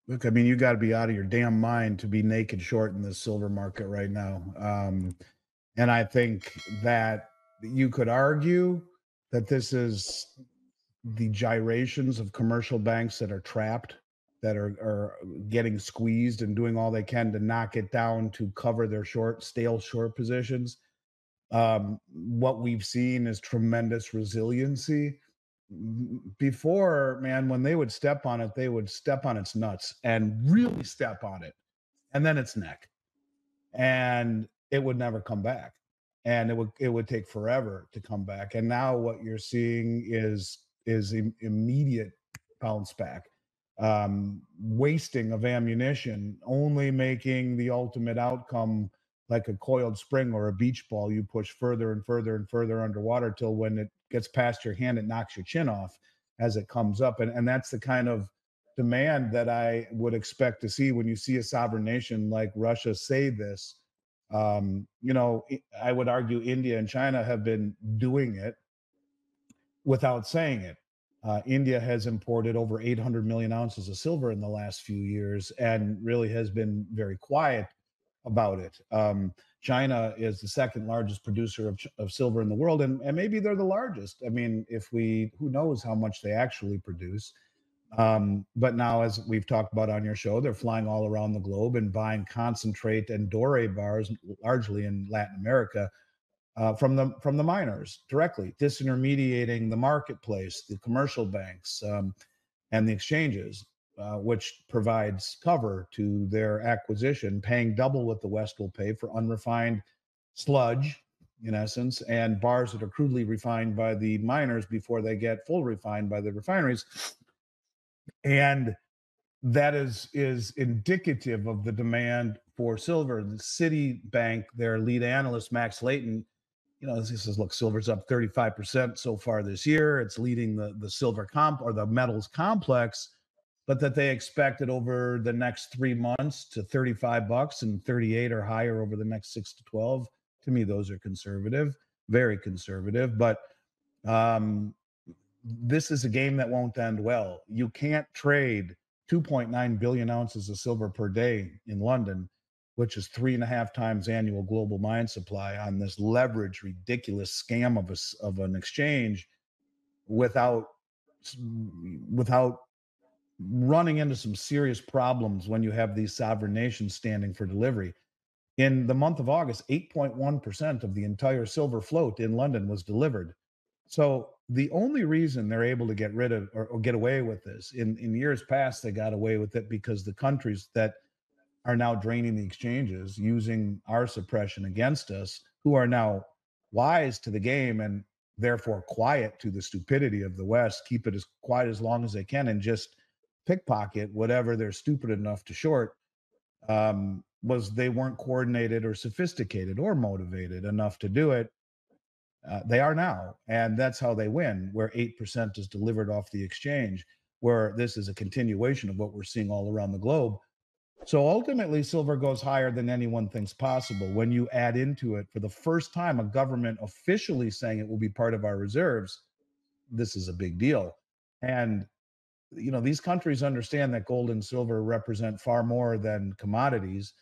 Look, I mean, you got to be out of your damn mind to be naked short in the silver market right now. And I think that you could argue that this is the gyrations of commercial banks that are trapped, that are getting squeezed and doing all they can to knock it down to cover their stale short positions. What we've seen is tremendous resiliency. Before, man, when they would step on it, they would step on its nuts and really step on it, and then its neck, and it would never come back, and it would take forever to come back. And now what you're seeing is immediate bounce back, wasting of ammunition, only making the ultimate outcome like a coiled spring or a beach ball. You push further and further and further underwater till when it gets past your hand, it knocks your chin off as it comes up. And that's the kind of demand that I would expect to see when you see a sovereign nation like Russia say this. I would argue India and China have been doing it without saying it. India has imported over 800 million ounces of silver in the last few years and really has been very quiet about it. China is the second largest producer of silver in the world, and maybe they're the largest. I mean, who knows how much they actually produce. But now, as we've talked about on your show, they're flying all around the globe and buying concentrate and doré bars, largely in Latin America, from the miners directly, disintermediating the marketplace, the commercial banks, and the exchanges, which provides cover to their acquisition, paying double what the West will pay for unrefined sludge, in essence, and bars that are crudely refined by the miners before they get full refined by the refineries. And that is indicative of the demand for silver. The Citibank, their lead analyst, Max Layton, he says, look, silver's up 35% so far this year. It's leading the silver or the metals complex, but that they expect it over the next 3 months to $35 and 38 or higher over the next 6 to 12. To me, those are conservative, very conservative. But this is a game that won't end well. You can't trade 2.9 billion ounces of silver per day in London, which is 3.5 times annual global mine supply, on this leverage, ridiculous scam of an exchange, without running into some serious problems when you have these sovereign nations standing for delivery. In the month of August, 8.1% of the entire silver float in London was delivered. So the only reason they're able to get rid of or get away with this, in years past, they got away with it because the countries that are now draining the exchanges, using our suppression against us, who are now wise to the game and therefore quiet to the stupidity of the West, keep it as quiet as long as they can and just pickpocket whatever they're stupid enough to short, was they weren't coordinated or sophisticated or motivated enough to do it. They are now, and that's how they win, where 8% is delivered off the exchange, where this is a continuation of what we're seeing all around the globe. So ultimately, silver goes higher than anyone thinks possible. When you add into it, for the first time, a government officially saying it will be part of our reserves, this is a big deal. And these countries understand that gold and silver represent far more than commodities.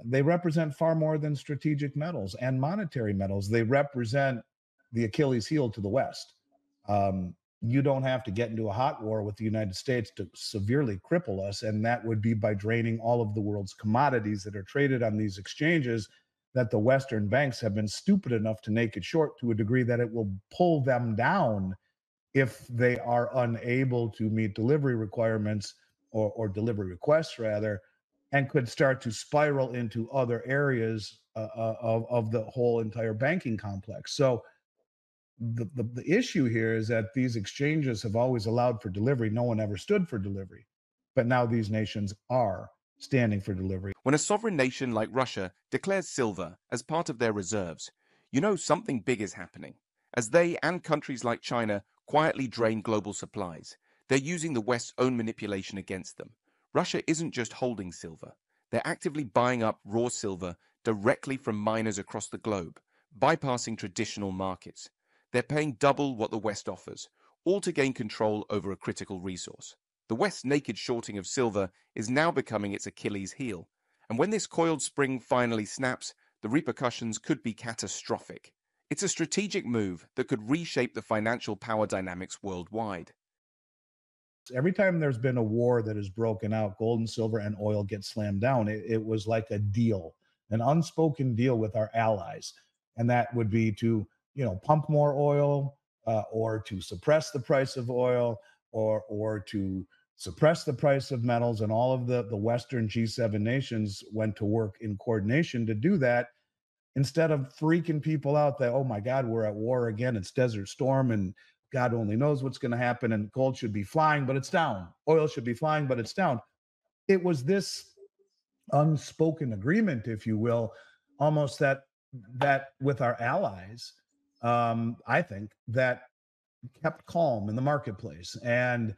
They represent far more than strategic metals and monetary metals. They represent the Achilles heel to the West. You don't have to get into a hot war with the United States to severely cripple us, and that would be by draining all of the world's commodities that are traded on these exchanges that the Western banks have been stupid enough to naked short to a degree that it will pull them down if they are unable to meet delivery requirements or delivery requests, rather, and could start to spiral into other areas of the whole entire banking complex. So the issue here is that these exchanges have always allowed for delivery. No one ever stood for delivery. But now these nations are standing for delivery. When a sovereign nation like Russia declares silver as part of their reserves, you know something big is happening. As they and countries like China quietly drain global supplies, they're using the West's own manipulation against them. Russia isn't just holding silver. They're actively buying up raw silver directly from miners across the globe, bypassing traditional markets. They're paying double what the West offers, all to gain control over a critical resource. The West's naked shorting of silver is now becoming its Achilles heel. And when this coiled spring finally snaps, the repercussions could be catastrophic. It's a strategic move that could reshape the financial power dynamics worldwide. Every time there's been a war that has broken out, gold and silver and oil get slammed down. It was like a deal, an unspoken deal with our allies, and that would be to pump more oil, or to suppress the price of oil, or to suppress the price of metals. And all of the Western G7 nations went to work in coordination to do that, instead of freaking people out that, oh my God, we're at war again. It's Desert Storm and God only knows what's going to happen. And gold should be flying, but it's down. Oil should be flying, but it's down. It was this unspoken agreement, if you will, almost that with our allies, I think, that kept calm in the marketplace. And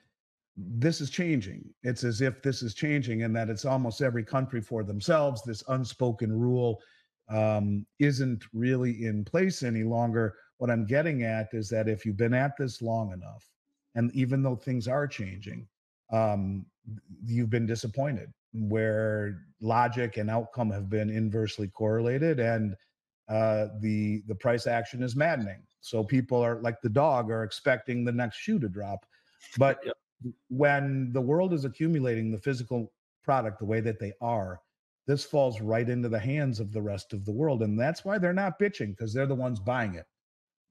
this is changing. It's as if this is changing, and that it's almost every country for themselves. This unspoken rule isn't really in place any longer. What I'm getting at is that if you've been at this long enough, and even though things are changing, um, you've been disappointed, where logic and outcome have been inversely correlated, and the price action is maddening. So people are like the dog, are expecting the next shoe to drop. But Yep. when the world is accumulating the physical product the way that they are, this falls right into the hands of the rest of the world. And that's why they're not bitching, because they're the ones buying it.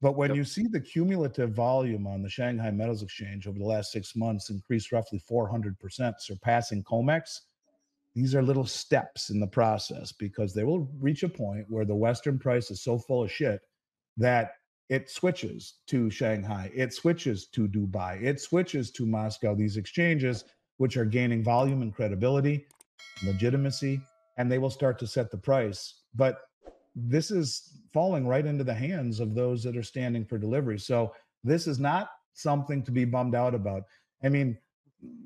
But when Yep. you see the cumulative volume on the Shanghai Metals Exchange over the last 6 months increase roughly 400%, surpassing COMEX, these are little steps in the process, because they will reach a point where the Western price is so full of shit that it switches to Shanghai, it switches to Dubai, it switches to Moscow, these exchanges, which are gaining volume and credibility, legitimacy, and they will start to set the price. But this is falling right into the hands of those that are standing for delivery. So this is not something to be bummed out about. I mean,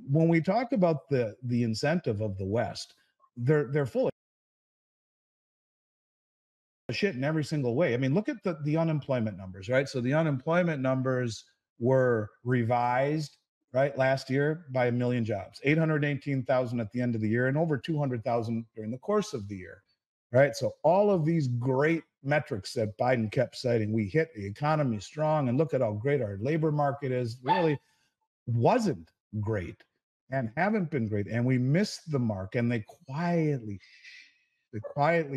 when we talk about the incentive of the West, they're full of shit in every single way. I mean, look at the unemployment numbers, right? So the unemployment numbers were revised, right, last year by 1 million jobs, 818,000 at the end of the year, and over 200,000 during the course of the year, right? So all of these great metrics that Biden kept citing, we hit the economy strong, and look at how great our labor market is, really wasn't great and haven't been great. And we missed the mark, and they quietly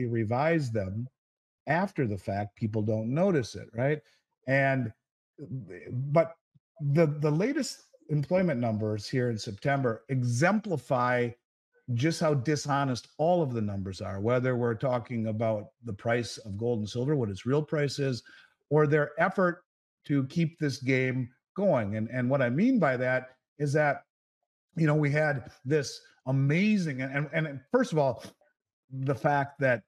revised them after the fact. People don't notice it, right? And but the latest employment numbers here in September exemplify just how dishonest all of the numbers are, whether we're talking about the price of gold and silver, what its real price is, or their effort to keep this game going. And what I mean by that is that, we had this amazing, and first of all, the fact that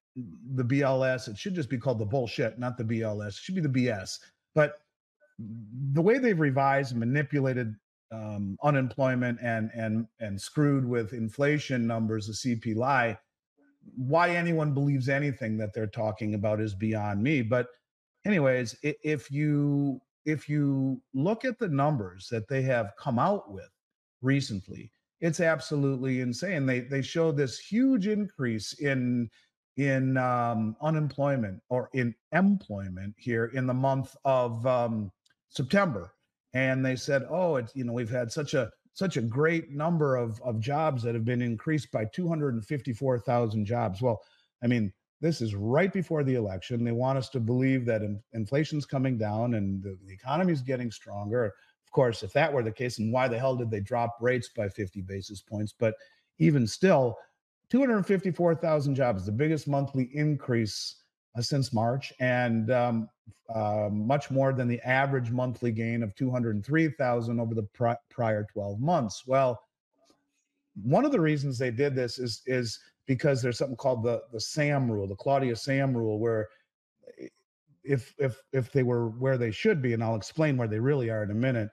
the BLS, it should just be called the bullshit, not the BLS. It should be the BS. But the way they've revised and manipulated unemployment and screwed with inflation numbers, the CPI, why anyone believes anything that they're talking about is beyond me. But anyways, if you look at the numbers that they have come out with recently, it's absolutely insane. They show this huge increase in unemployment, or in employment, here in the month of September. And they said, oh, it's, we've had such a great number of jobs that have been increased by 254,000 jobs. Well, I mean, this is right before the election. They want us to believe that inflation's coming down and the economy is getting stronger. Of course, if that were the case, then why the hell did they drop rates by 50 basis points? But even still, 254,000 jobs, the biggest monthly increase since March, and much more than the average monthly gain of 203,000 over the prior 12 months. Well, one of the reasons they did this is because there's something called the SAM rule, the Claudia SAM rule, where if they were where they should be, and I'll explain where they really are in a minute,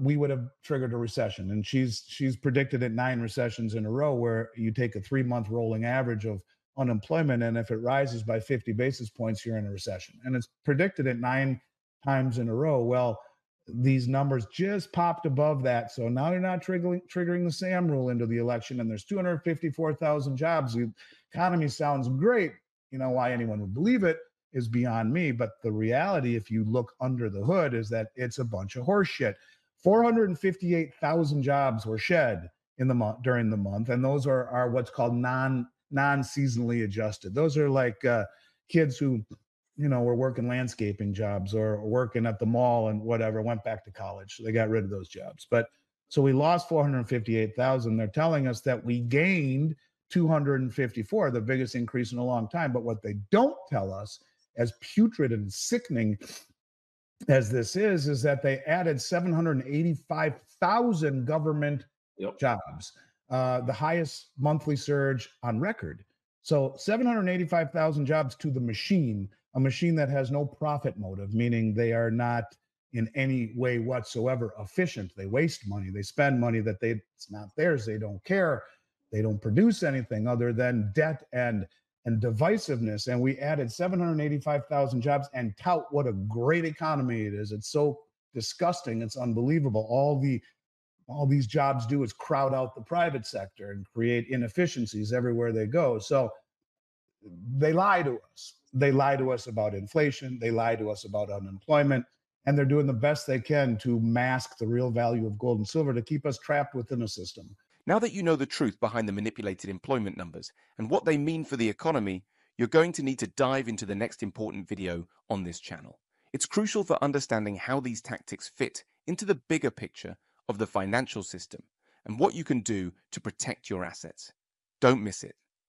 we would have triggered a recession. And she's predicted it 9 recessions in a row, where you take a 3-month rolling average of unemployment, and if it rises by 50 basis points, you're in a recession. And it's predicted it 9 times in a row. Well, these numbers just popped above that. So now they're not triggering the SAM rule into the election, and there's 254,000 jobs. The economy sounds great. You know, why anyone would believe it is beyond me. But the reality, if you look under the hood, is that it's a bunch of horse shit. 458,000 jobs were shed in the month during the month, and those are what's called non-seasonally adjusted. Those are like kids who, you know, were working landscaping jobs or working at the mall and whatever, went back to college. So they got rid of those jobs. But so we lost 458,000. They're telling us that we gained 254, the biggest increase in a long time. But what they don't tell us, as putrid and sickening as this is that they added 785,000 government jobs, the highest monthly surge on record. So 785,000 jobs to the machine, a machine that has no profit motive, meaning they are not in any way whatsoever efficient. They waste money. They spend money that it's not theirs. They don't care. They don't produce anything other than debt and divisiveness. And we added 785,000 jobs and tout what a great economy it is. It's so disgusting. It's unbelievable. All these jobs do is crowd out the private sector and create inefficiencies everywhere they go. So they lie to us. They lie to us about inflation. They lie to us about unemployment. And they're doing the best they can to mask the real value of gold and silver to keep us trapped within a system. Now that you know the truth behind the manipulated employment numbers and what they mean for the economy, you're going to need to dive into the next important video on this channel. It's crucial for understanding how these tactics fit into the bigger picture of the financial system and what you can do to protect your assets. Don't miss it.